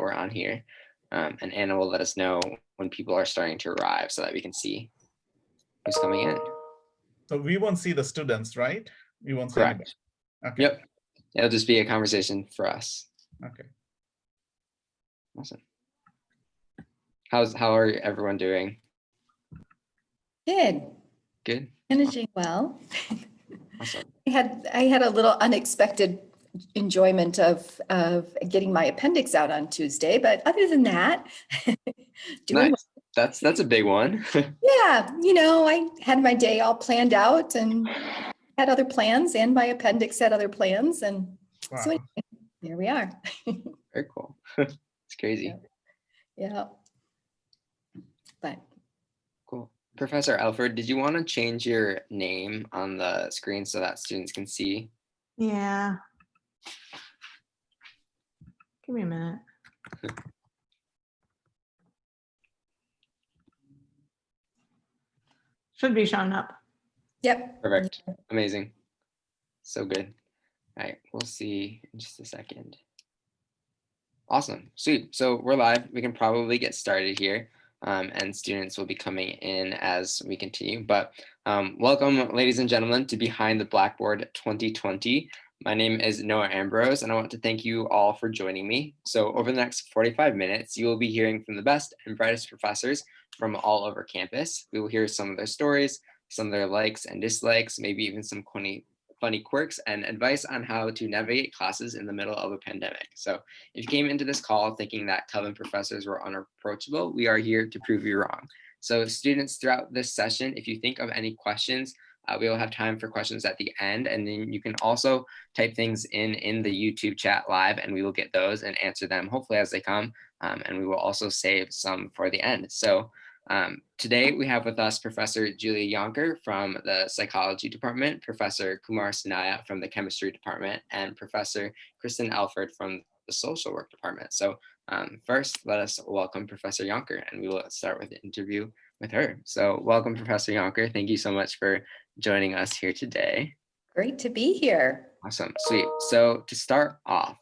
for on here. And Anna will let us know when people are starting to arrive so that we can see who's coming in. So we won't see the students, right? We won't see anybody. Correct. Okay. Yep. It'll just be a conversation for us. Okay. Awesome. How are everyone doing? Good. Good. Managing well. Awesome. I had a little unexpected enjoyment of getting my appendix out on Tuesday, but other than that, doing Nice. That's a big one. yeah, you know, I had my day all planned out and had other plans, and my appendix had other plans, and Wow. so anyway, there we are. Very cool. It's crazy. Yeah. But Cool. Professor Alford, did you want to change your name on the screen so that students can see? Yeah. Give me a minute. Should be showing up. yep. Perfect. Amazing. So good. All right, we'll see in just a second. Awesome. Sweet. So we're live. We can probably get started here. And students will be coming in as we continue. But welcome, ladies and gentlemen, to Behind the Blackboard 2020. My name is Noah Ambrose, and I want to thank you all for joining me. So over the next 45 minutes, you will be hearing from the best and brightest professors from all over campus. We will hear some of their stories, some of their likes and dislikes, maybe even some funny quirks and advice on how to navigate classes in the middle of a pandemic. So if you came into this call thinking that Calvin professors were unapproachable, we are here to prove you wrong. So students, throughout this session, if you think of any questions, we will have time for questions at the end, and then you can also type things in the YouTube chat live, and we will get those and answer them hopefully as they come, and we will also save some for the end. So today we have with us Professor Julia Yonker from the Psychology Department, Professor Kumar Sanaya from the Chemistry Department, and Professor Kristen Alford from the Social Work Department. So first, let us welcome Professor Yonker, and we will start with the interview with her. So welcome, Professor Yonker. Thank you so much for joining us here today. Great to be here. Awesome, sweet. So to start off,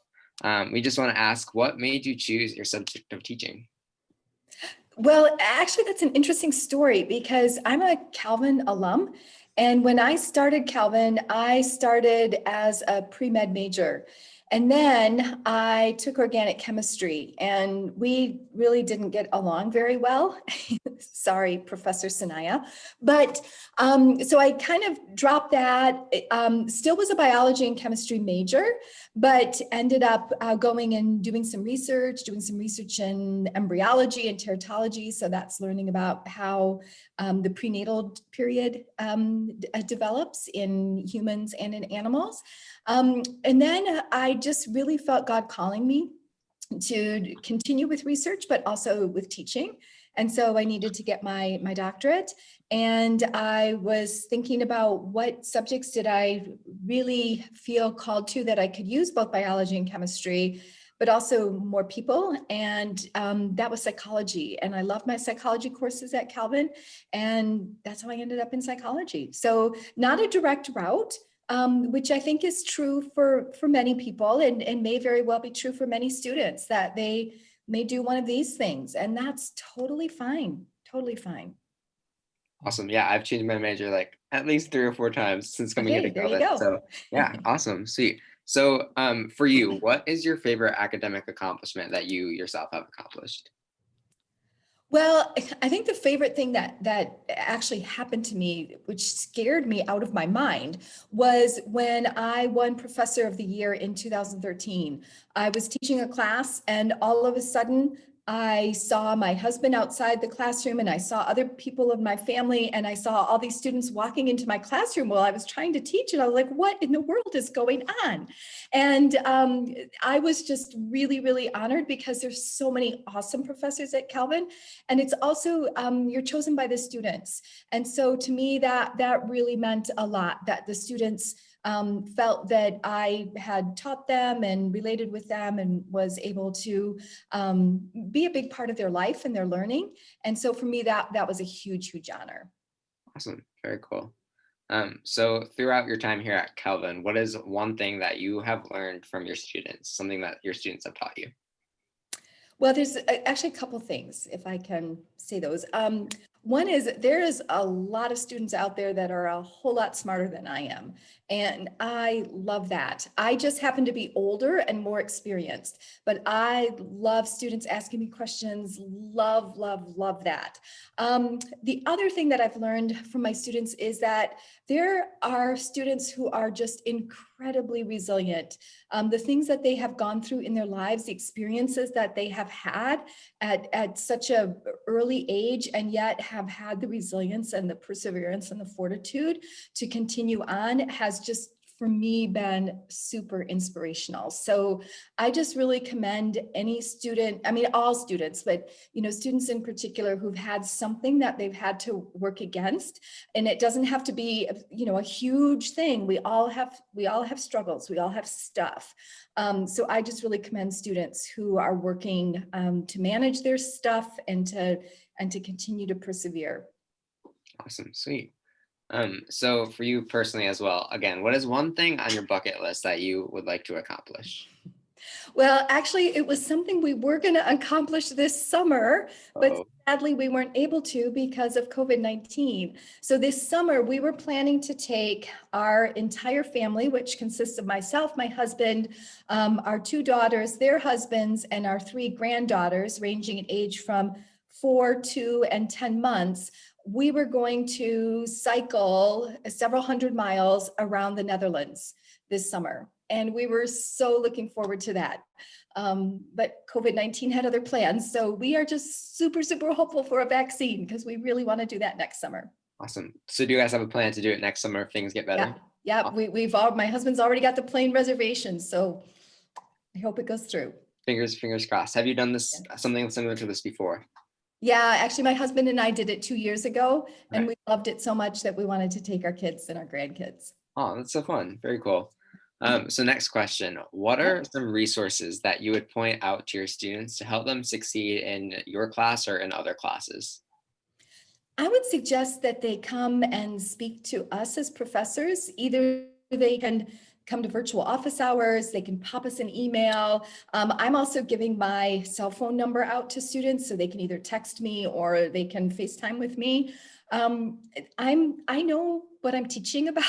we just want to ask, what made you choose your subject of teaching? Well, actually, that's an interesting story because I'm a Calvin alum. And when I started Calvin, I started as a pre-med major. And then I took organic chemistry, and we really didn't get along very well. Sorry, Professor Sanaya. But so I kind of dropped that, still was a biology and chemistry major, but ended up going and doing some research in embryology and teratology. So that's learning about how the prenatal period develops in humans and in animals. And then I just really felt God calling me to continue with research, but also with teaching. And so I needed to get my doctorate. And I was thinking about what subjects did I really feel called to that I could use both biology and chemistry, but also more people. And that was psychology. And I loved my psychology courses at Calvin. And that's how I ended up in psychology. So not a direct route, which I think is true for many people, and may very well be true for many students, that they may do one of these things, and that's totally fine, totally fine. Awesome. Yeah, I've changed my major like at least 3 or 4 times since coming Okay, into there you college. go. So yeah, awesome, sweet. So for you, what is your favorite academic accomplishment that you yourself have accomplished? Well, I think the favorite thing that actually happened to me, which scared me out of my mind, was when I won Professor of the Year in 2013. I was teaching a class, and all of a sudden, I saw my husband outside the classroom, and I saw other people of my family, and I saw all these students walking into my classroom while I was trying to teach, and I was like, what in the world is going on? And I was just really, really honored because there's so many awesome professors at Calvin. And it's also, you're chosen by the students. And so to me, that really meant a lot, that the students felt that I had taught them and related with them and was able to be a big part of their life and their learning. And so for me, that was a huge, huge honor. Awesome, very cool. So throughout your time here at Calvin, what is one thing that you have learned from your students, something that your students have taught you? Well, there's actually a couple things, if I can say those. One is there is a lot of students out there that are a whole lot smarter than I am. And I love that. I just happen to be older and more experienced, but I love students asking me questions. Love, love, love that. The other thing that I've learned from my students is that there are students who are just incredibly resilient. The things that they have gone through in their lives, the experiences that they have had at such a early age, and yet have had the resilience and the perseverance and the fortitude to continue on has just, for me, been super inspirational. So I just really commend any student, I mean, all students, but students in particular who've had something that they've had to work against. And it doesn't have to be, a huge thing. We all have struggles. We all have stuff. So I just really commend students who are working to manage their stuff and to continue to persevere. Awesome, sweet. So for you personally as well, again, what is one thing on your bucket list that you would like to accomplish? Well, actually, it was something we were going to accomplish this summer, but Uh-oh. sadly we weren't able to because of COVID-19. So this summer we were planning to take our entire family, which consists of myself, my husband, our 2 daughters, their husbands, and our 3 granddaughters, ranging in age from 4, 2, and 10 months. We were going to cycle several hundred miles around the Netherlands this summer. And we were so looking forward to that. But COVID-19 had other plans. So we are just super, super hopeful for a vaccine because we really want to do that next summer. Awesome. So do you guys have a plan to do it next summer if things get better? Yeah. My husband's already got the plane reservations. So I hope it goes through. Fingers crossed. Have you done this, something similar to this before? Yeah, actually my husband and I did it 2 years ago, and Okay. we loved it so much that we wanted to take our kids and our grandkids. Oh, that's so fun. Very cool. So next question, what are some resources that you would point out to your students to help them succeed in your class or in other classes? I would suggest that they come and speak to us as professors. Either they can come to virtual office hours, they can pop us an email. I'm also giving my cell phone number out to students so they can either text me or they can FaceTime with me. I know what I'm teaching about,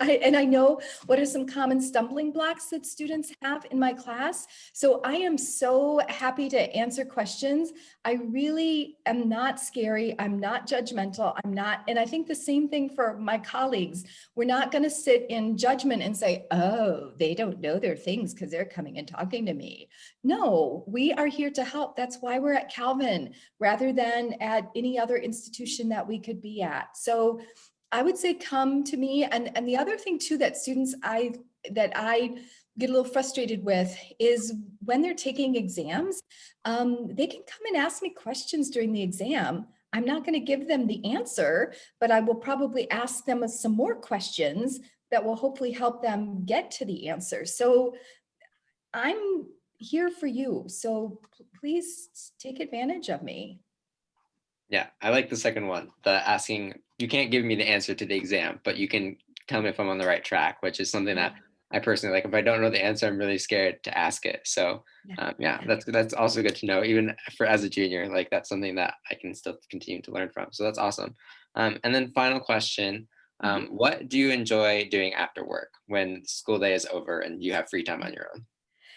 I know what are some common stumbling blocks that students have in my class. So I am so happy to answer questions. I really am not scary. I'm not judgmental. And I think the same thing for my colleagues. We're not going to sit in judgment and say, oh, they don't know their things because they're coming and talking to me. No, we are here to help. That's why we're at Calvin rather than at any other institution that we could be at. So I would say come to me. And the other thing too that students I get a little frustrated with is when they're taking exams, they can come and ask me questions during the exam. I'm not going to give them the answer, but I will probably ask them some more questions that will hopefully help them get to the answer. So I'm here for you. So please take advantage of me. Yeah, I like the second one, the asking, you can't give me the answer to the exam, but you can tell me if I'm on the right track, which is something that I personally like. If I don't know the answer, I'm really scared to ask it. So yeah, that's also good to know, even for as a junior, like that's something that I can still continue to learn from. So that's awesome. And then final question, what do you enjoy doing after work when school day is over and you have free time on your own?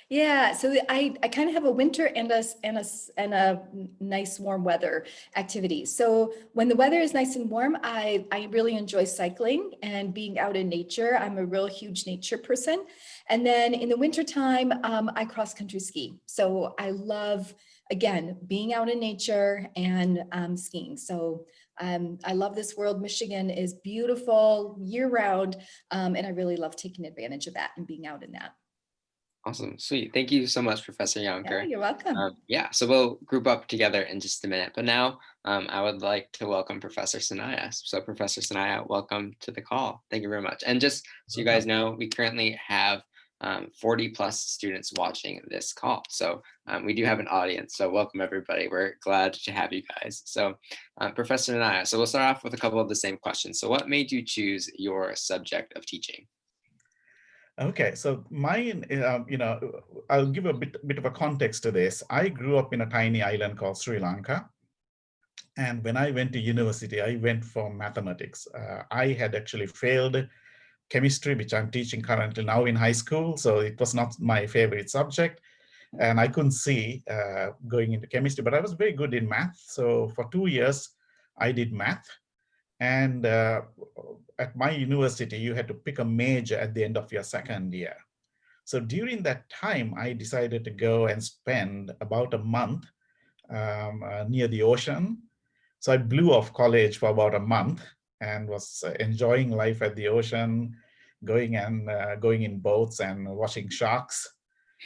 Yeah, so I kind of have a winter and a nice warm weather activity. So when the weather is nice and warm, I really enjoy cycling and being out in nature. I'm a real huge nature person. And then in the wintertime, I cross country ski. So I love, again, being out in nature and skiing. So I love this world. Michigan is beautiful year round. And I really love taking advantage of that and being out in that. Awesome. Sweet. Thank you so much, Professor Yeah, Yonker. you're welcome. Yeah, so we'll group up together in just a minute. But now I would like to welcome Professor Sanaya. So Professor Sanaya, welcome to the call. Thank you very much. And just so you guys know, we currently have 40 plus students watching this call. So we do have an audience. So welcome everybody. We're glad to have you guys. So Professor Sanaya, so we'll start off with a couple of the same questions. So what made you choose your subject of teaching? Okay, so mine, I'll give a bit of a context to this. I grew up in a tiny island called Sri Lanka. And when I went to university, I went for mathematics. I had actually failed chemistry, which I'm teaching currently now in high school. So it was not my favorite subject. And I couldn't see going into chemistry, but I was very good in math. So for 2 years, I did math. And at my university, you had to pick a major at the end of your second year. So during that time, I decided to go and spend about a month near the ocean. So I blew off college for about a month and was enjoying life at the ocean, going in boats and watching sharks.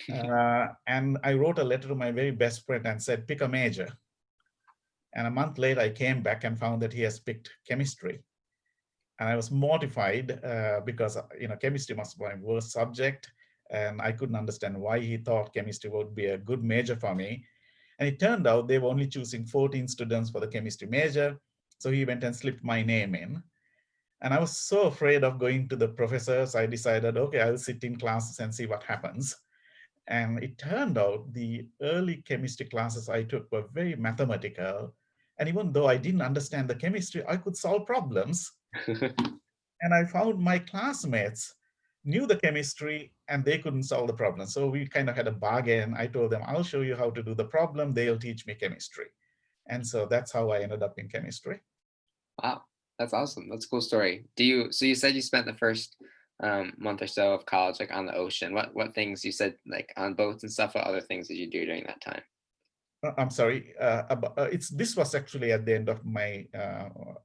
And I wrote a letter to my very best friend and said, pick a major. And a month later, I came back and found that he has picked chemistry. And I was mortified because chemistry was my worst subject. And I couldn't understand why he thought chemistry would be a good major for me. And it turned out they were only choosing 14 students for the chemistry major. So he went and slipped my name in. And I was so afraid of going to the professors, I decided, okay, I'll sit in classes and see what happens. And it turned out the early chemistry classes I took were very mathematical. And even though I didn't understand the chemistry, I could solve problems. And I found my classmates knew the chemistry and they couldn't solve the problem. So we kind of had a bargain. I told them, I'll show you how to do the problem. They'll teach me chemistry. And so that's how I ended up in chemistry. Wow, that's awesome. That's a cool story. So you said you spent the first month or so of college like on the ocean. What things you said like on boats and stuff? What other things did you do during that time? I'm sorry. This was actually at the end of my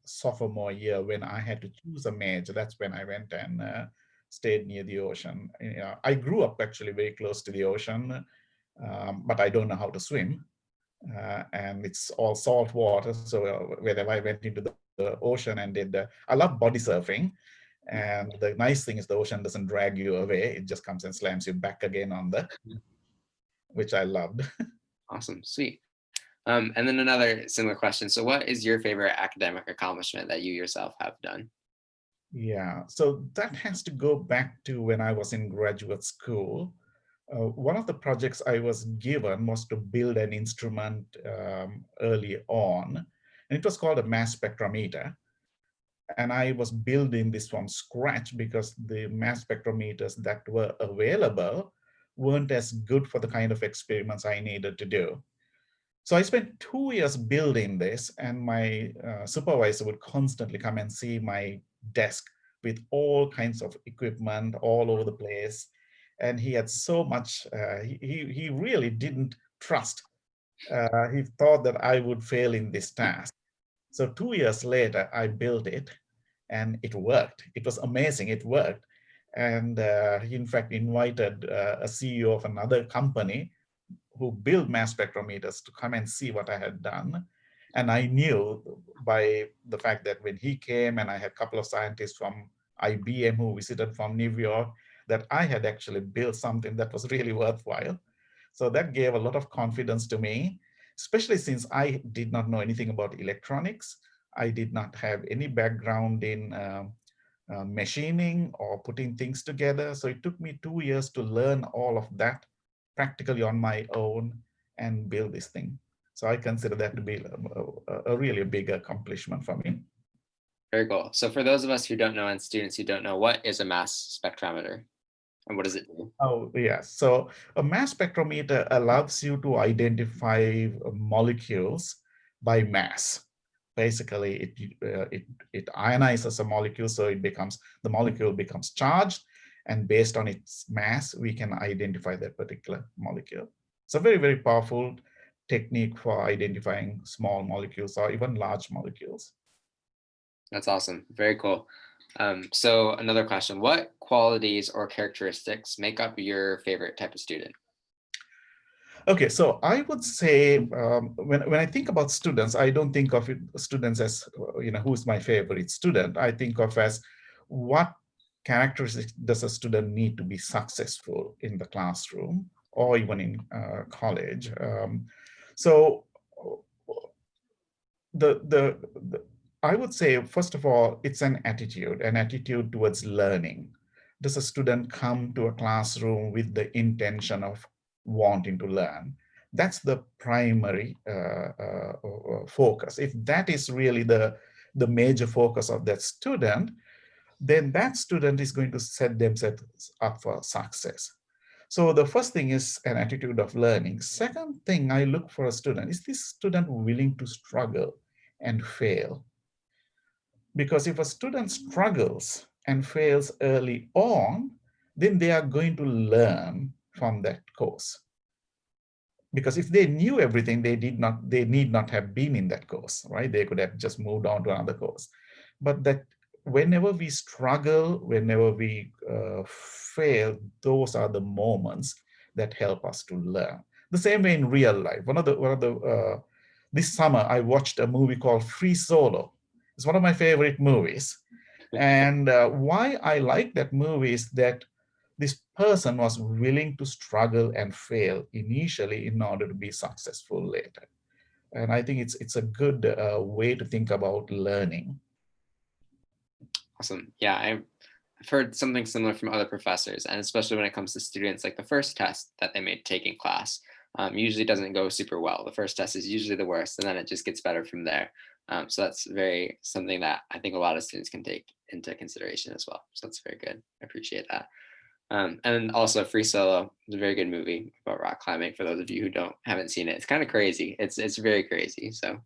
sophomore year when I had to choose a major. That's when I went and stayed near the ocean. I grew up actually very close to the ocean, but I don't know how to swim. And it's all salt water. So whenever I went into the ocean and I love body surfing. And the nice thing is the ocean doesn't drag you away. It just comes and slams you back again which I loved. Awesome, sweet. And then another similar question. So what is your favorite academic accomplishment that you yourself have done? Yeah, so that has to go back to when I was in graduate school. One of the projects I was given was to build an instrument early on, and it was called a mass spectrometer. And I was building this from scratch because the mass spectrometers that were available weren't as good for the kind of experiments I needed to do. So I spent 2 years building this, and my supervisor would constantly come and see my desk with all kinds of equipment all over the place. And he had so much, he really didn't trust. He thought that I would fail in this task. So 2 years later, I built it and it worked. It was amazing, it worked. And he in fact invited a CEO of another company who built mass spectrometers to come and see what I had done. And I knew by the fact that when he came and I had a couple of scientists from IBM who visited from New York, that I had actually built something that was really worthwhile. So that gave a lot of confidence to me, especially since I did not know anything about electronics. I did not have any background in machining or putting things together. So it took me 2 years to learn all of that practically on my own and build this thing. So I consider that to be a really big accomplishment for me. Very cool. So for those of us who don't know and students who don't know, what is a mass spectrometer and what does it do? Oh, yes. So a mass spectrometer allows you to identify molecules by mass. Basically, it ionizes a molecule, so the molecule becomes charged, and based on its mass, we can identify that particular molecule. It's a very, very powerful technique for identifying small molecules or even large molecules. That's awesome. Very cool. So another question, what qualities or characteristics make up your favorite type of student? Okay, so I would say when I think about students, I don't think of students as, who's my favorite student. I think of as what characteristics does a student need to be successful in the classroom or even in college. So I would say, first of all, it's an attitude towards learning. does a student come to a classroom with the intention of wanting to learn? That's the primary focus. If that is really the major focus of that student, then that student is going to set themselves up for success. So the first thing is an attitude of learning. Second thing I look for a student, is this student willing to struggle and fail? Because if a student struggles and fails early on, then they are going to learn from that course. Because if they knew everything, they need not have been in that course, right? They could have just moved on to another course. But that whenever we struggle, whenever we fail, those are the moments that help us to learn. The same way in real life. This summer I watched a movie called Free Solo. It's one of my favorite movies. And why I like that movie is that this person was willing to struggle and fail initially in order to be successful later. And I think it's a good way to think about learning. Awesome. Yeah, I've heard something similar from other professors, and especially when it comes to students, like the first test that they may take in class usually doesn't go super well. The first test is usually the worst, and then it just gets better from there. So that's something that I think a lot of students can take into consideration as well. So that's very good. I appreciate that. And also Free Solo is a very good movie about rock climbing. For those of you who haven't seen it, it's kind of crazy. It's very crazy. So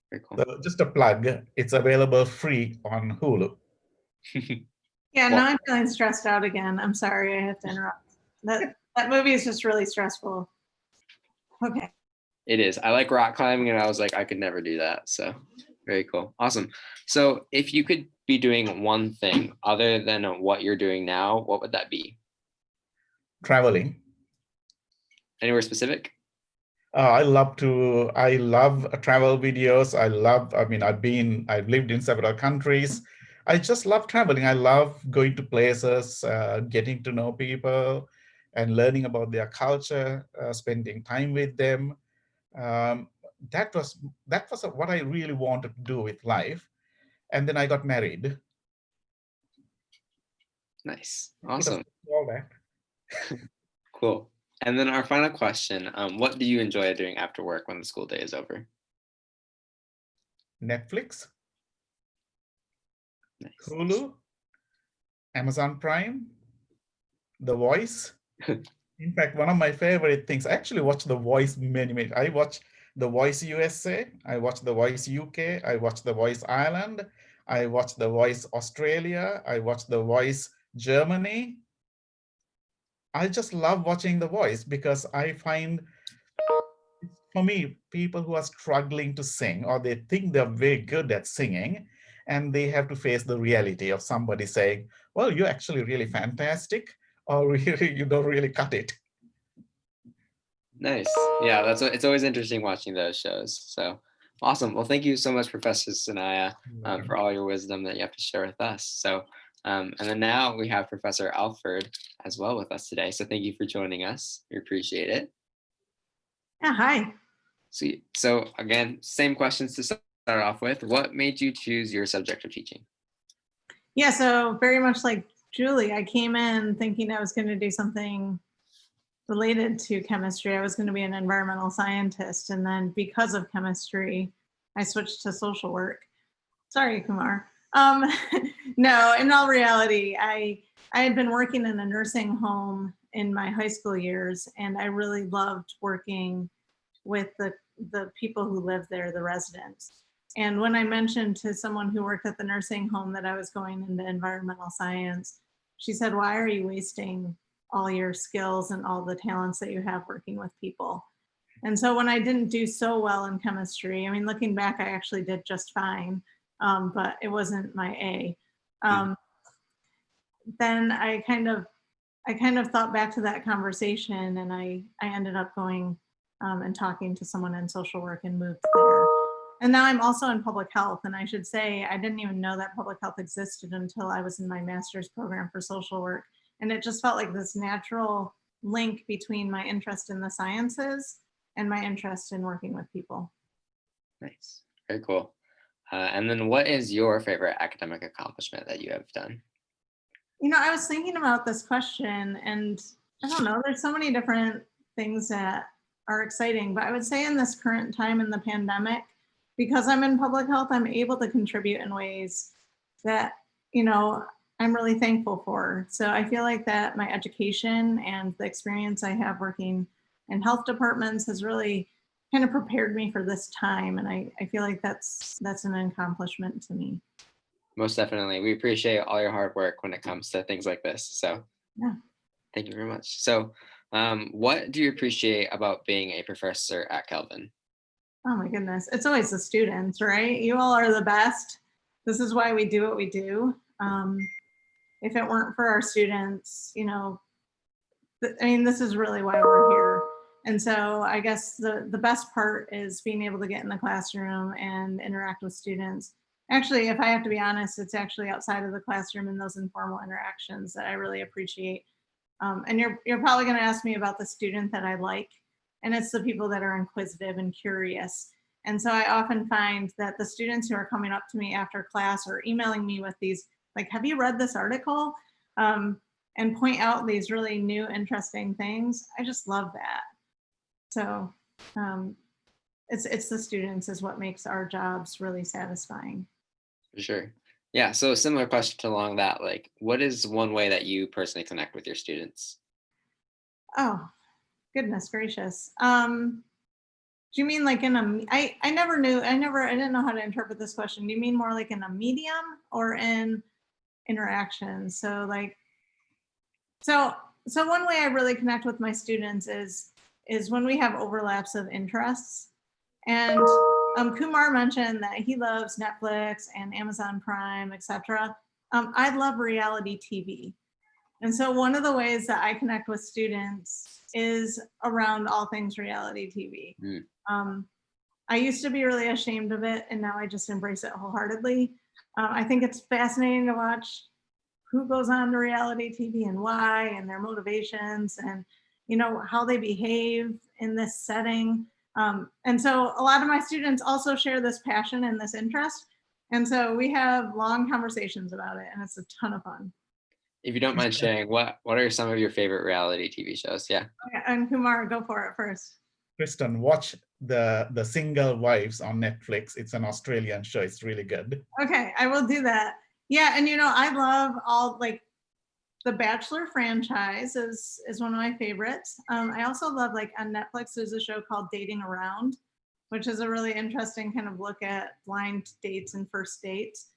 very cool. So just a plug, it's available free on Hulu. Yeah, Well, now I'm feeling stressed out again. I'm sorry, I have to interrupt. That movie is just really stressful. Okay. it is. I like rock climbing, and I was like, I could never do that. So very cool. Awesome. So if you could be doing one thing other than what you're doing now, what would that be? Traveling. Anywhere specific? I love travel videos. I've lived in several countries. I just love traveling. I love going to places, getting to know people and learning about their culture, spending time with them. That was what I really wanted to do with life. And then I got married. Nice. It was Awesome. all that. Cool. And then our final question, what do you enjoy doing after work when the school day is over? Netflix, Nice. Hulu, Amazon Prime, The Voice. In fact, one of my favorite things, I actually watch The Voice many. I watch The Voice USA, I watch The Voice UK, I watch The Voice Ireland, I watch The Voice Australia, I watch The Voice Germany. I just love watching The Voice because I find, for me, people who are struggling to sing or they think they're very good at singing and they have to face the reality of somebody saying, well, you're actually really fantastic, or really, you don't really cut it. Nice. Yeah, it's always interesting watching those shows. So awesome. Well, thank you so much, Professor Sanaya, for all your wisdom that you have to share with us. So, and then now we have Professor Alford as well with us today. So thank you for joining us. We appreciate it. Yeah, hi. Sweet. So again, same questions to start off with. What made you choose your subject of teaching? Yeah, so very much like Julie, I came in thinking I was going to do something related to chemistry. I was going to be an environmental scientist. And then because of chemistry, I switched to social work. Sorry, Kumar. No, in all reality, I had been working in a nursing home in my high school years, and I really loved working with the people who live there, the residents. And when I mentioned to someone who worked at the nursing home that I was going into environmental science, she said, why are you wasting all your skills and all the talents that you have working with people? And so when I didn't do so well in chemistry, I mean, looking back, I actually did just fine, but it wasn't my A. Then I kind of thought back to that conversation, and I ended up going and talking to someone in social work and moved there. And now I'm also in public health. And I should say, I didn't even know that public health existed until I was in my master's program for social work. And it just felt like this natural link between my interest in the sciences and my interest in working with people. Nice. Very cool. And then what is your favorite academic accomplishment that you have done? I was thinking about this question, and I don't know, there's so many different things that are exciting, but I would say in this current time in the pandemic, because I'm in public health, I'm able to contribute in ways that, I'm really thankful for. So I feel like that my education and the experience I have working in health departments has really kind of prepared me for this time. And I feel like that's an accomplishment to me. Most definitely. We appreciate all your hard work when it comes to things like this. So Yeah. thank you very much. So what do you appreciate about being a professor at Calvin? Oh my goodness. It's always the students, right? You all are the best. This is why we do what we do. If it weren't for our students, this is really why we're here. And so I guess the best part is being able to get in the classroom and interact with students. Actually, if I have to be honest, it's actually outside of the classroom and those informal interactions that I really appreciate. And you're probably going to ask me about the student that I like, and it's the people that are inquisitive and curious. And so I often find that the students who are coming up to me after class or emailing me with these, like, have you read this article? And point out these really new, interesting things. I just love that. So it's the students is what makes our jobs really satisfying. For sure. Yeah. So a similar question along that, like, what is one way that you personally connect with your students? Oh, goodness gracious. Do you mean like in I didn't know how to interpret this question. Do you mean more like in a medium or in interaction? So one way I really connect with my students is when we have overlaps of interests. And Kumar mentioned that he loves Netflix and Amazon Prime, etc. I love reality TV. And so one of the ways that I connect with students is around all things reality TV. I used to be really ashamed of it, and now I just embrace it wholeheartedly. I think it's fascinating to watch who goes on to reality TV and why, and their motivations, and how they behave in this setting. And so a lot of my students also share this passion and this interest. And so we have long conversations about it, and it's a ton of fun. If you don't mind sharing, what are some of your favorite reality TV shows? Yeah. Okay, and Kumar, go for it first. Kristen, watch the Single Wives on Netflix. It's an Australian show. It's really good. Okay, I will do that. Yeah, and I love all, like, the Bachelor franchise is one of my favorites. I also love, like, on Netflix, there's a show called Dating Around, which is a really interesting kind of look at blind dates and first dates.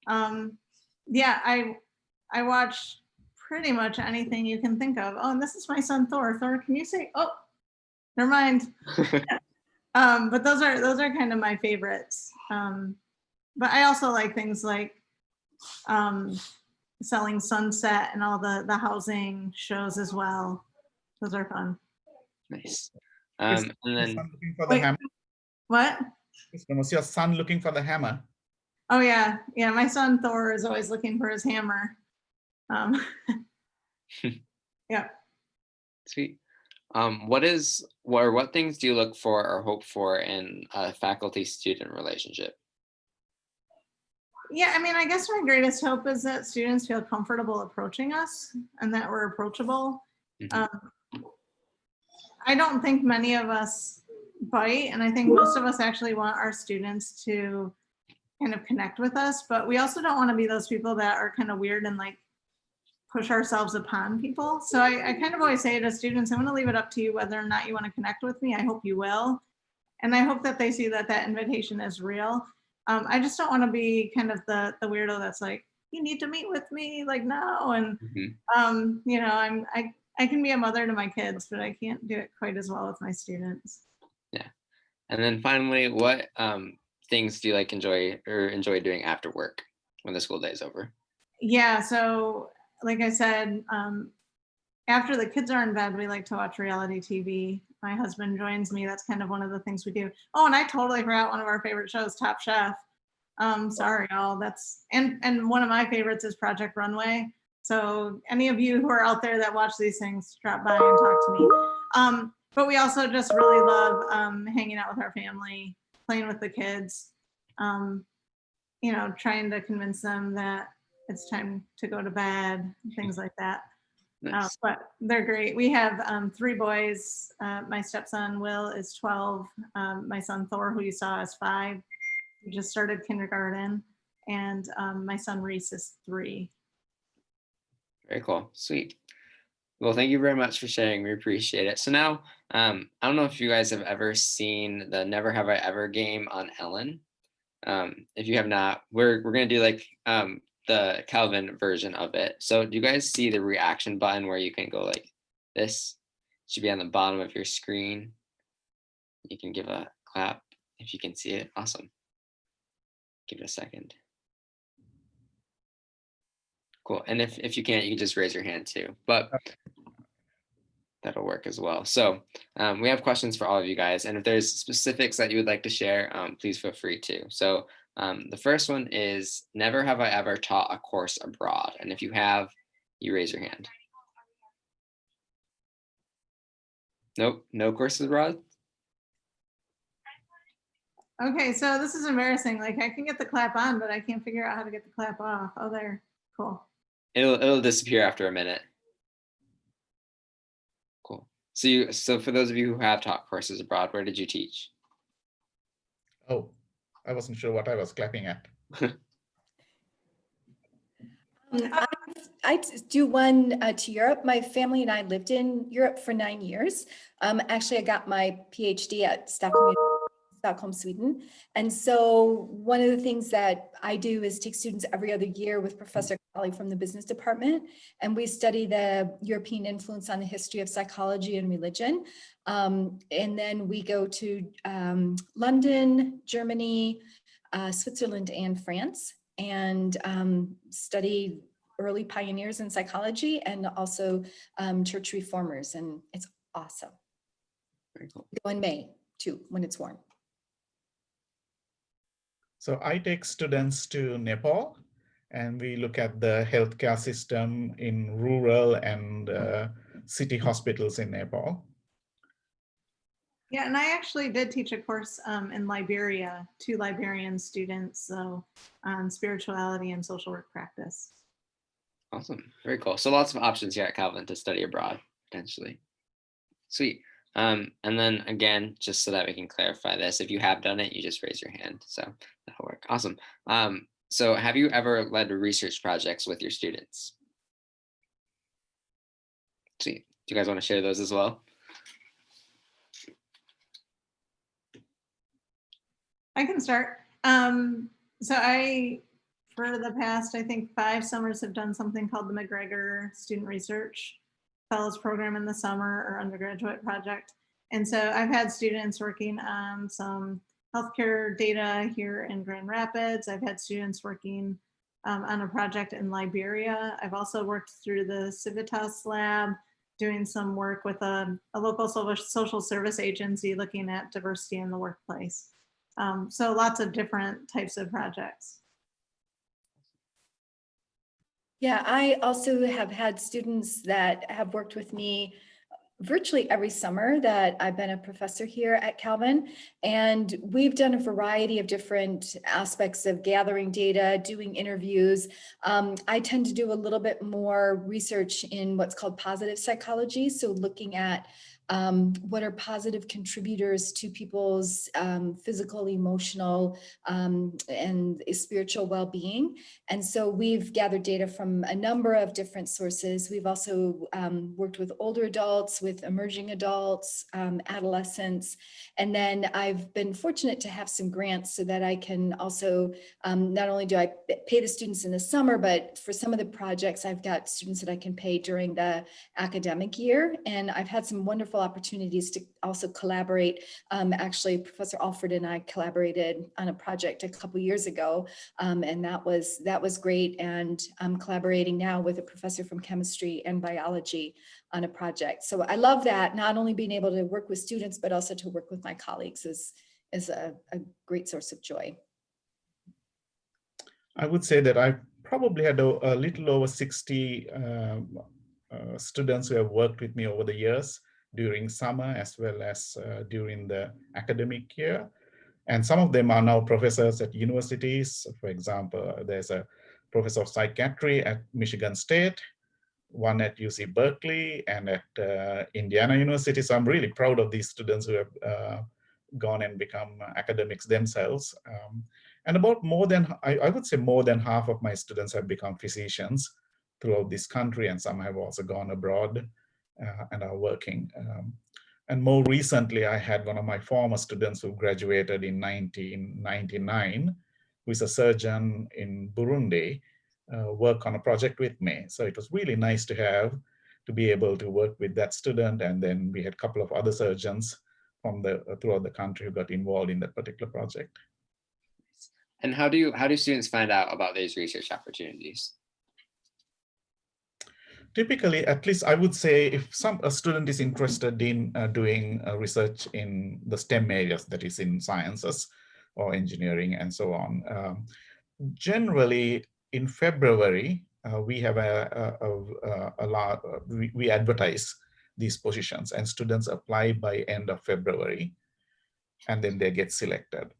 Yeah, I watch pretty much anything you can think of. Oh, and this is my son Thor. Thor, can you say? Oh, never mind. But those are kind of my favorites. But I also like things like Selling Sunset and all the housing shows as well. Those are fun. Nice. And then looking for the hammer? What? Was your son looking for the hammer? Oh yeah, my son Thor is always looking for his hammer. Yeah. Sweet. What things do you look for or hope for in a faculty-student relationship? Yeah, I guess my greatest hope is that students feel comfortable approaching us and that we're approachable. I don't think many of us bite, and I think most of us actually want our students to kind of connect with us, but we also don't want to be those people that are kind of weird and like push ourselves upon people. So I kind of always say to students, I'm going to leave it up to you whether or not you want to connect with me. I hope you will. And I hope that they see that invitation is real. I just don't want to be kind of the weirdo that's like, you need to meet with me, like, no. And, I can be a mother to my kids, but I can't do it quite as well with my students. Yeah. And then finally, what things do you enjoy doing after work when the school day is over? Yeah, so like I said, after the kids are in bed, we like to watch reality TV. My husband joins me. That's kind of one of the things we do. Oh, and I totally forgot one of our favorite shows, Top Chef. Sorry, y'all. And one of my favorites is Project Runway. So any of you who are out there that watch these things, drop by and talk to me. But we also just really love hanging out with our family, playing with the kids, trying to convince them that it's time to go to bed, things like that. Nice. But they're great. We have 3 boys. My stepson Will is 12. My son Thor, who you saw, is 5. He just started kindergarten, and my son Reese is 3. Very cool. Sweet. Well, thank you very much for sharing. We appreciate it. So now, I don't know if you guys have ever seen the Never Have I Ever game on Ellen. If you have not, we're gonna do like the Calvin version of it. So do you guys see the reaction button where you can go like this? It should be on the bottom of your screen. You can give a clap if you can see it. Awesome. Give it a second. Cool. And if you can't, you can just raise your hand too, but that'll work as well. So we have questions for all of you guys. And if there's specifics that you would like to share, please feel free to. So the first one is, never have I ever taught a course abroad. And if you have, you raise your hand. Nope, no courses abroad. Okay, so this is embarrassing. Like, I can get the clap on, but I can't figure out how to get the clap off. Oh, there. Cool. It'll disappear after a minute. Cool. So for those of you who have taught courses abroad, where did you teach? Oh, I wasn't sure what I was clapping at. I do one to Europe. My family and I lived in Europe for 9 years. Actually, I got my PhD at Stockholm, Sweden. And so one of the things that I do is take students every other year with Professor Colley from the business department, and we study the European influence on the history of psychology and religion. And then we go to London, Germany, Switzerland, and France, and study early pioneers in psychology and also church reformers. And it's awesome. Very cool. Go in May too, when it's warm. So I take students to Nepal, and we look at the healthcare system in rural and city hospitals in Nepal. Yeah, and I actually did teach a course in Liberia to Liberian students, so on spirituality and social work practice. Awesome. Very cool. So lots of options here at Calvin to study abroad, potentially. Sweet. And then again, just so that we can clarify this, if you have done it, you just raise your hand. So that'll work. Awesome. So have you ever led research projects with your students? Sweet. Do you guys want to share those as well? I can start. So for the past, I think 5 summers, have done something called the McGregor Student Research Fellows Program in the summer, or undergraduate project. And so I've had students working on some healthcare data here in Grand Rapids. I've had students working on a project in Liberia. I've also worked through the Civitas lab, doing some work with a local social service agency looking at diversity in the workplace. So lots of different types of projects. Yeah, I also have had students that have worked with me virtually every summer that I've been a professor here at Calvin. And we've done a variety of different aspects of gathering data, doing interviews. I tend to do a little bit more research in what's called positive psychology. So looking at what are positive contributors to people's physical, emotional, and spiritual well-being. And so we've gathered data from a number of different sources. We've also worked with older adults, with emerging adults, adolescents. And then I've been fortunate to have some grants so that I can also, not only do I pay the students in the summer, but for some of the projects, I've got students that I can pay during the academic year. And I've had some wonderful opportunities to also collaborate. Actually, Professor Alford and I collaborated on a project a couple years ago, and that was great. And I'm collaborating now with a professor from chemistry and biology on a project. So I love that, not only being able to work with students, but also to work with my colleagues is a great source of joy. I would say that I probably had a little over 60 students who have worked with me over the years, during summer as well as during the academic year. And some of them are now professors at universities. For example, there's a professor of psychiatry at Michigan State, one at UC Berkeley, and at Indiana University. So I'm really proud of these students who have gone and become academics themselves. And about more than, I would say more than half of my students have become physicians throughout this country, and some have also gone abroad and are working. And more recently, I had one of my former students who graduated in 1999, who is a surgeon in Burundi, work on a project with me. So it was really nice to be able to work with that student. And then we had a couple of other surgeons from throughout the country who got involved in that particular project. And how do students find out about these research opportunities? Typically, at least I would say, if a student is interested in doing research in the STEM areas, that is in sciences or engineering and so on, generally in February, we have we advertise these positions, and students apply by end of February, and then they get selected.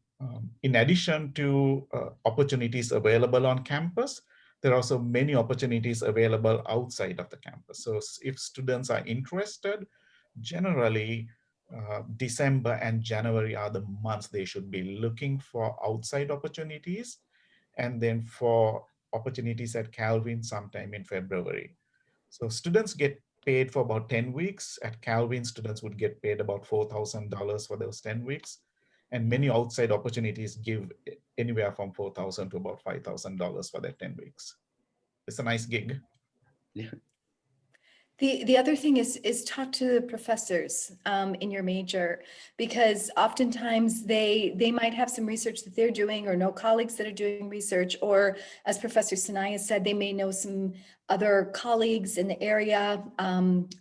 In addition to opportunities available on campus, there are also many opportunities available outside of the campus. So if students are interested, generally December and January are the months they should be looking for outside opportunities, and then for opportunities at Calvin sometime in February. So students get paid for about 10 weeks. At Calvin, students would get paid about $4,000 for those 10 weeks. And many outside opportunities give anywhere from $4,000 to about $5,000 for that 10 weeks. It's a nice gig. Yeah. The other thing is talk to the professors in your major, because oftentimes they might have some research that they're doing or know colleagues that are doing research, or as Professor Sanaya said, they may know some other colleagues in the area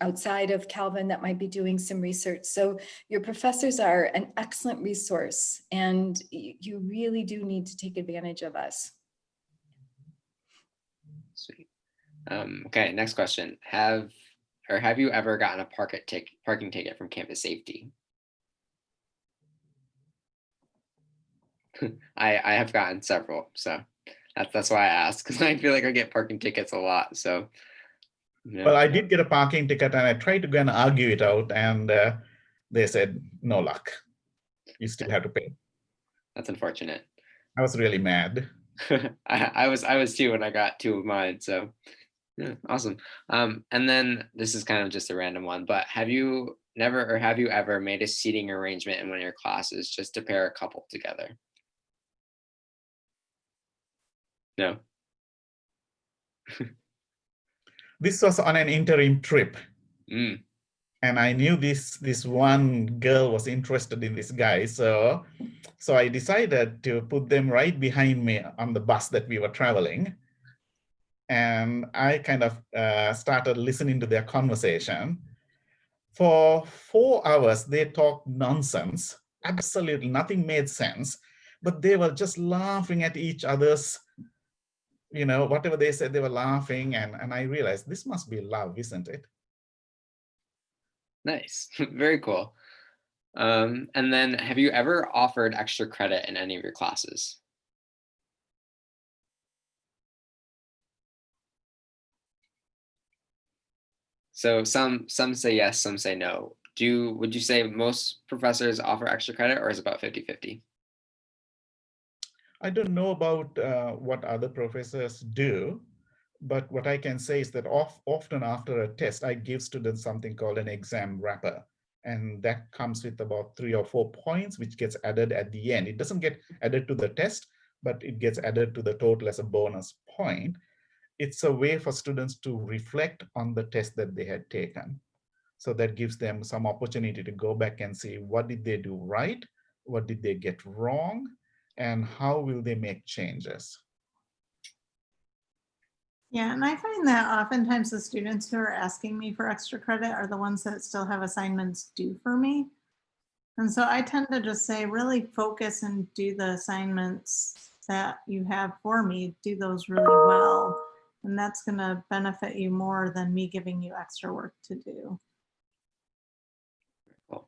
outside of Calvin that might be doing some research. So your professors are an excellent resource, and you really do need to take advantage of us. Sweet. Okay, next question. Have you ever gotten a parking ticket from campus safety? I have gotten several, so that's why I asked, because I feel like I get parking tickets a lot. So, yeah. Well, I did get a parking ticket, and I tried to go and argue it out, and they said, no luck. You still have to pay. That's unfortunate. I was really mad. I was too when I got two of mine. So yeah, awesome. And then this is kind of just a random one, but have you ever made a seating arrangement in one of your classes just to pair a couple together? No. This was on an interim trip. Mm. And I knew this one girl was interested in this guy. So I decided to put them right behind me on the bus that we were traveling. And I kind of started listening to their conversation. For 4 hours, they talked nonsense. Absolutely nothing made sense. But they were just laughing at each other's, whatever they said, they were laughing. And I realized this must be love, isn't it? Nice. Very cool. And then have you ever offered extra credit in any of your classes? So some say yes, some say no. Would you say most professors offer extra credit, or is it about 50-50? I don't know about what other professors do, but what I can say is that often after a test, I give students something called an exam wrapper. And that comes with about 3 or 4 points, which gets added at the end. It doesn't get added to the test, but it gets added to the total as a bonus point. It's a way for students to reflect on the test that they had taken. So that gives them some opportunity to go back and see, what did they do right? What did they get wrong? And how will they make changes? Yeah, and I find that oftentimes the students who are asking me for extra credit are the ones that still have assignments due for me. And so I tend to just say, really focus and do the assignments that you have for me, do those really well. And that's going to benefit you more than me giving you extra work to do. Cool.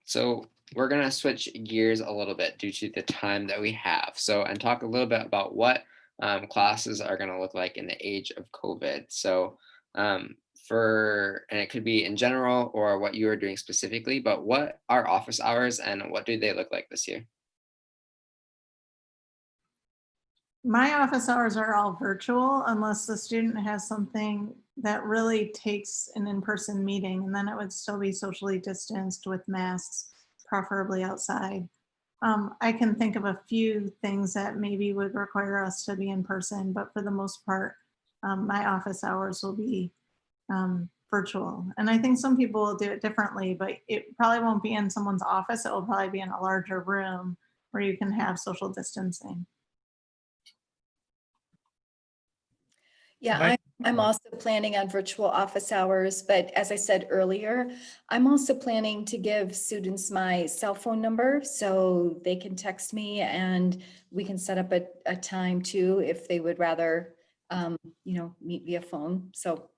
So we're going to switch gears a little bit due to the time that we have. And talk a little bit about what classes are going to look like in the age of COVID. So and it could be in general or what you are doing specifically, but what are office hours and what do they look like this year? My office hours are all virtual unless the student has something that really takes an in-person meeting, and then it would still be socially distanced with masks, preferably outside. I can think of a few things that maybe would require us to be in person, but for the most part, my office hours will be virtual. And I think some people will do it differently, but it probably won't be in someone's office. It will probably be in a larger room where you can have social distancing. Yeah, I'm also planning on virtual office hours, but as I said earlier, I'm also planning to give students my cell phone number so they can text me and we can set up a time too if they would rather, meet via phone. So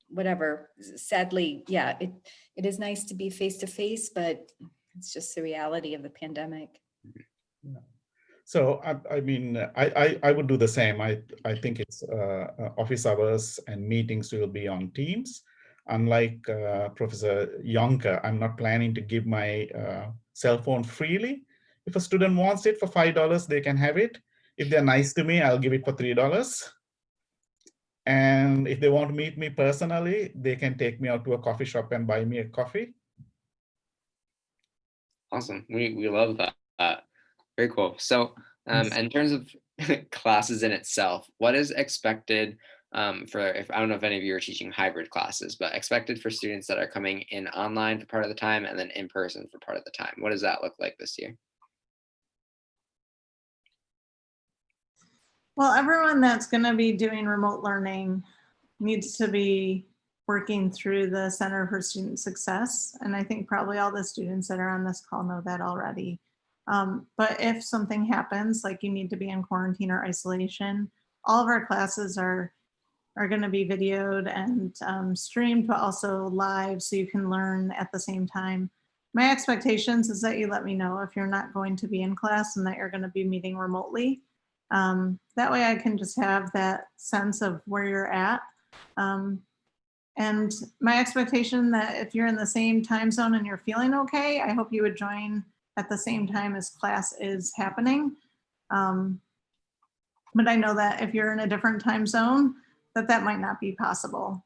whatever. Sadly, yeah, it is nice to be face to face, but it's just the reality of the pandemic. So I mean, I would do the same. I think it's office hours and meetings will be on Teams. Unlike Professor Yonker, I'm not planning to give my cell phone freely. If a student wants it for $5, they can have it. If they're nice to me, I'll give it for $3. And if they want to meet me personally, they can take me out to a coffee shop and buy me a coffee. Awesome. We love that. Very cool. So in terms of classes in itself, what is expected if I don't know if any of you are teaching hybrid classes, but expected for students that are coming in online for part of the time and then in person for part of the time? What does that look like this year? Well, everyone that's going to be doing remote learning needs to be working through the Center for Student Success. And I think probably all the students that are on this call know that already. But if something happens, like you need to be in quarantine or isolation, all of our classes are going to be videoed and streamed, but also live so you can learn at the same time. My expectations is that you let me know if you're not going to be in class and that you're going to be meeting remotely. That way I can just have that sense of where you're at. And my expectation that if you're in the same time zone and you're feeling okay, I hope you would join at the same time as class is happening. But I know that if you're in a different time zone, that might not be possible.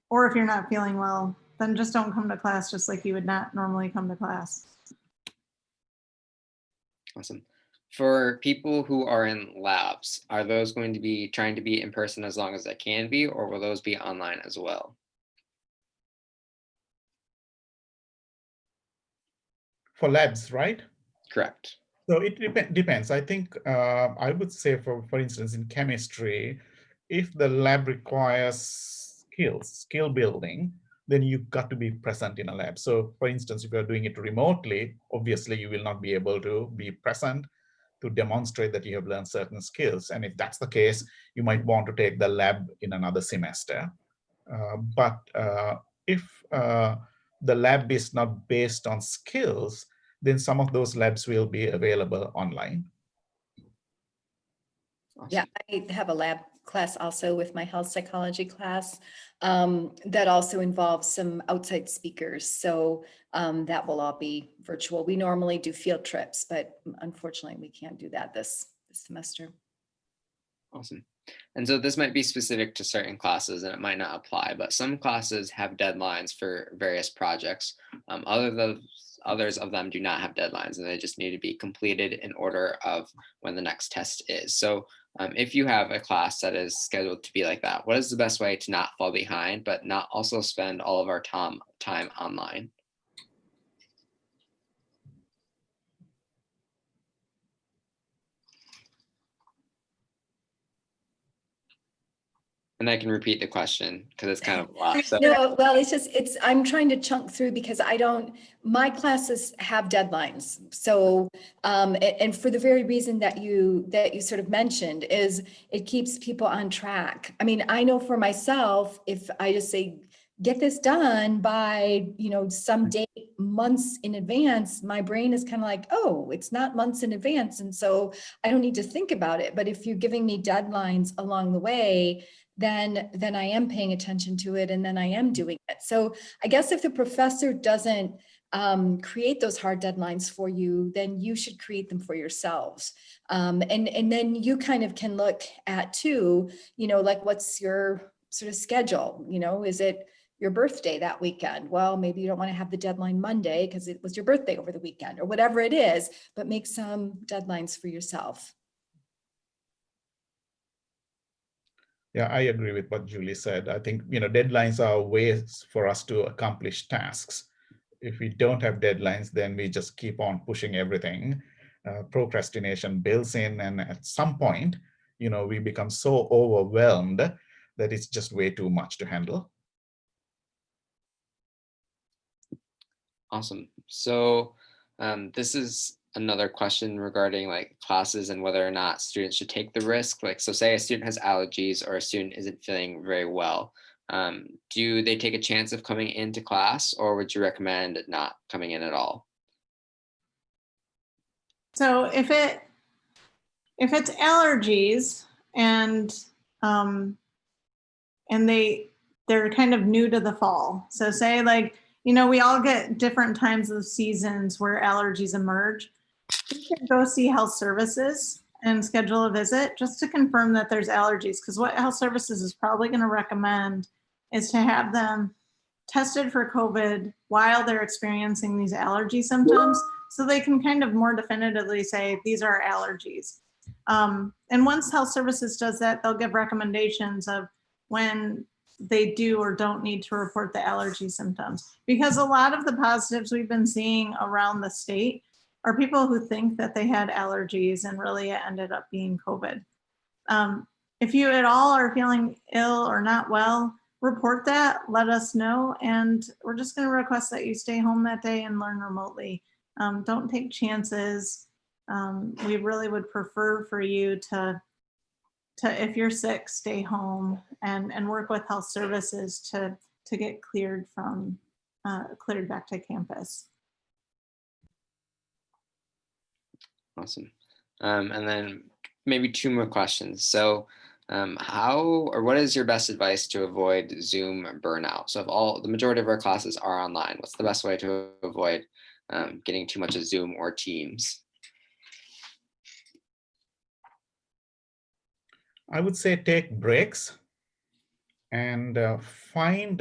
Or if you're not feeling well, then just don't come to class just like you would not normally come to class. Awesome. For people who are in labs, are those going to be trying to be in person as long as they can be, or will those be online as well? For labs, right? Correct. So it depends. I think I would say, for instance, in chemistry, if the lab requires skill building, then you've got to be present in a lab. So for instance, if you're doing it remotely, obviously you will not be able to be present to demonstrate that you have learned certain skills. And if that's the case, you might want to take the lab in another semester. But if the lab is not based on skills, then some of those labs will be available online. Awesome. Yeah, I have a lab class also with my health psychology class that also involves some outside speakers. So that will all be virtual. We normally do field trips, but unfortunately we can't do that this semester. Awesome. And so this might be specific to certain classes and it might not apply, but some classes have deadlines for various projects. Others of them do not have deadlines and they just need to be completed in order of when the next test is. So if you have a class that is scheduled to be like that, what is the best way to not fall behind, but not also spend all of our time online? And I can repeat the question because it's kind of a lot. So. No, well, I'm trying to chunk through because my classes have deadlines. So, and for the very reason that you sort of mentioned is it keeps people on track. I mean, I know for myself, if I just say, get this done by, some date months in advance, my brain is kind of like, oh, it's not months in advance. And so I don't need to think about it. But if you're giving me deadlines along the way, then I am paying attention to it, and then I am doing it. So I guess if the professor doesn't create those hard deadlines for you, then you should create them for yourselves. And then you kind of can look at too, like what's your sort of schedule? Is it your birthday that weekend? Well, maybe you don't want to have the deadline Monday because it was your birthday over the weekend, or whatever it is, but make some deadlines for yourself. Yeah, I agree with what Julie said. I think, deadlines are ways for us to accomplish tasks. If we don't have deadlines, then we just keep on pushing everything. Procrastination builds in, and at some point, we become so overwhelmed that it's just way too much to handle. Awesome. So this is another question regarding like classes and whether or not students should take the risk. Like, so say a student has allergies or a student isn't feeling very well. Do they take a chance of coming into class, or would you recommend not coming in at all? So if it's allergies and they're kind of new to the fall. So say like, we all get different times of seasons where allergies emerge. You can go see health services and schedule a visit just to confirm that there's allergies, because what health services is probably going to recommend is to have them tested for COVID while they're experiencing these allergy symptoms, so they can kind of more definitively say these are allergies. And once health services does that, they'll give recommendations of when they do or don't need to report the allergy symptoms. Because a lot of the positives we've been seeing around the state are people who think that they had allergies and really it ended up being COVID. If you at all are feeling ill or not well, report that, let us know, and we're just going to request that you stay home that day and learn remotely. Don't take chances. We really would prefer for you to if you're sick, stay home and work with health services to get cleared back to campus. Awesome. And then maybe two more questions. So what is your best advice to avoid Zoom burnout? So if the majority of our classes are online, what's the best way to avoid getting too much of Zoom or Teams? I would say take breaks and find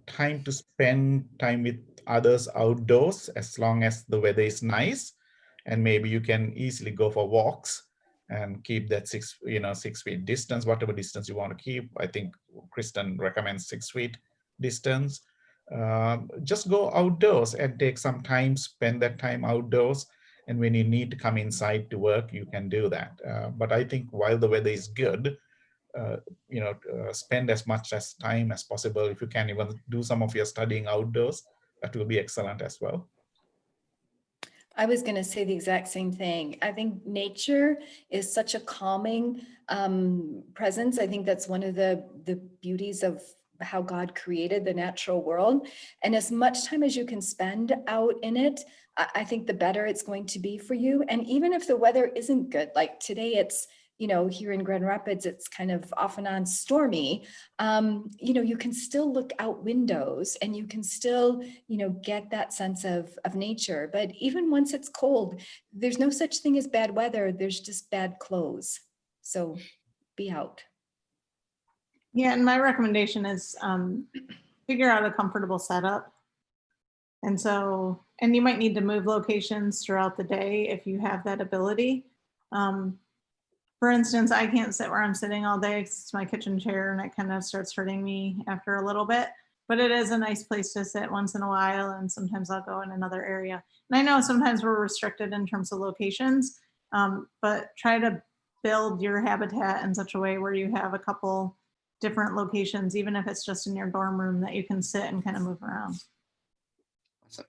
time to spend time with others outdoors, as long as the weather is nice, and maybe you can easily go for walks and keep that 6 feet distance, whatever distance you want to keep. I think Kristen recommends 6 feet distance. Just go outdoors and take some time, spend that time outdoors. And when you need to come inside to work, you can do that. But I think while the weather is good, spend as much time as possible. If you can even do some of your studying outdoors, that will be excellent as well. I was going to say the exact same thing. I think nature is such a calming presence. I think that's one of the beauties of how God created the natural world. And as much time as you can spend out in it, I think the better it's going to be for you. And even if the weather isn't good, like today it's, here in Grand Rapids, it's kind of off and on stormy. You can still look out windows and you can still, get that sense of nature. But even once it's cold, there's no such thing as bad weather. There's just bad clothes. So be out. Yeah, and my recommendation is figure out a comfortable setup. And you might need to move locations throughout the day if you have that ability. For instance, I can't sit where I'm sitting all day because it's my kitchen chair and it kind of starts hurting me after a little bit. But it is a nice place to sit once in a while, and sometimes I'll go in another area. And I know sometimes we're restricted in terms of locations, but try to build your habitat in such a way where you have a couple different locations, even if it's just in your dorm room, that you can sit and kind of move around. Awesome.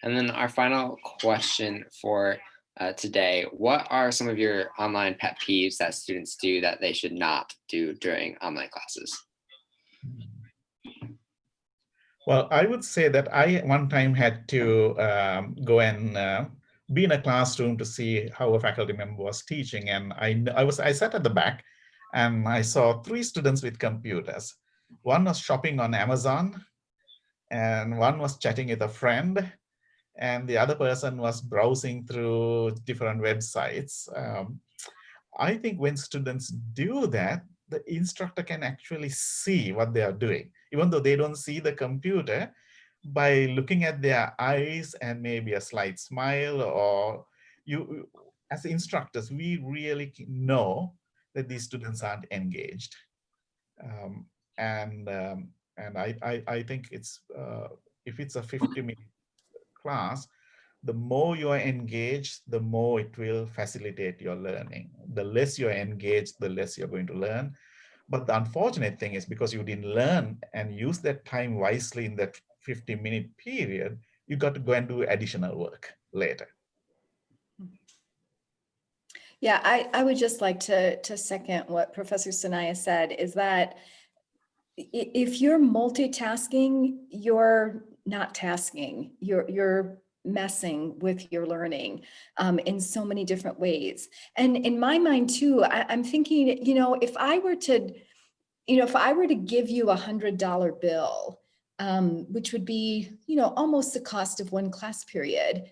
And then our final question for today, what are some of your online pet peeves that students do that they should not do during online classes? Well, I would say that I one time had to go and be in a classroom to see how a faculty member was teaching, and I sat at the back, and I saw 3 students with computers. One was shopping on Amazon, and one was chatting with a friend, and the other person was browsing through different websites. I think when students do that, the instructor can actually see what they are doing, even though they don't see the computer. By looking at their eyes and maybe a slight smile, or you, as instructors, we really know that these students aren't engaged. Um, and I think it's if it's a 50-minute class, the more you are engaged, the more it will facilitate your learning. The less you're engaged, the less you're going to learn. But the unfortunate thing is, because you didn't learn and use that time wisely in that 50-minute period, you got to go and do additional work later. Yeah, I would just like to second what Professor Sanaya said, is that if you're multitasking, you're not tasking, you're messing with your learning in so many different ways. And in my mind too, I'm thinking, you know, if I were to give you $100 bill, which would be, you know, almost the cost of one class period.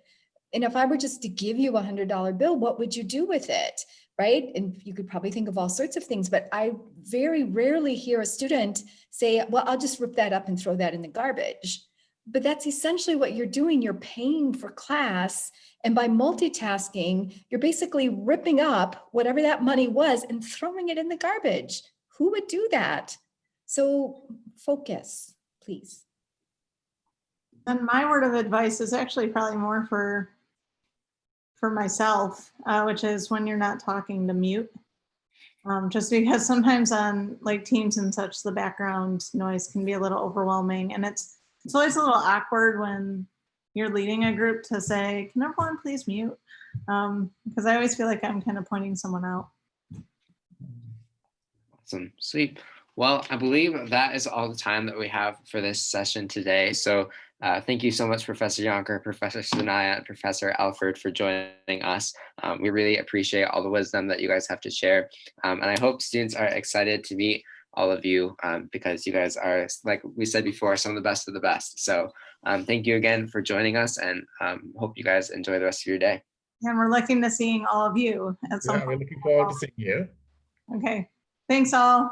And if I were just to give you $100 bill, what would you do with it? Right? And you could probably think of all sorts of things, but I very rarely hear a student say, well, I'll just rip that up and throw that in the garbage. But that's essentially what you're doing. You're paying for class. And by multitasking, you're basically ripping up whatever that money was and throwing it in the garbage. Who would do that? So focus, please. And my word of advice is actually probably more for myself, which is when you're not talking, to mute. Just because sometimes on like Teams and such, the background noise can be a little overwhelming, and it's always a little awkward when you're leading a group to say, can everyone please mute? Because I always feel like I'm kind of pointing someone out. Awesome, sweet. Well, I believe that is all the time that we have for this session today. So thank you so much, Professor Yonker, Professor Sanaya, and Professor Alford, for joining us. We really appreciate all the wisdom that you guys have to share. And I hope students are excited to meet all of you because you guys are, like we said before, some of the best of the best. So thank you again for joining us, and hope you guys enjoy the rest of your day. And we're looking to seeing all of you at some Yeah, we're point. looking forward to seeing you. Okay, thanks all.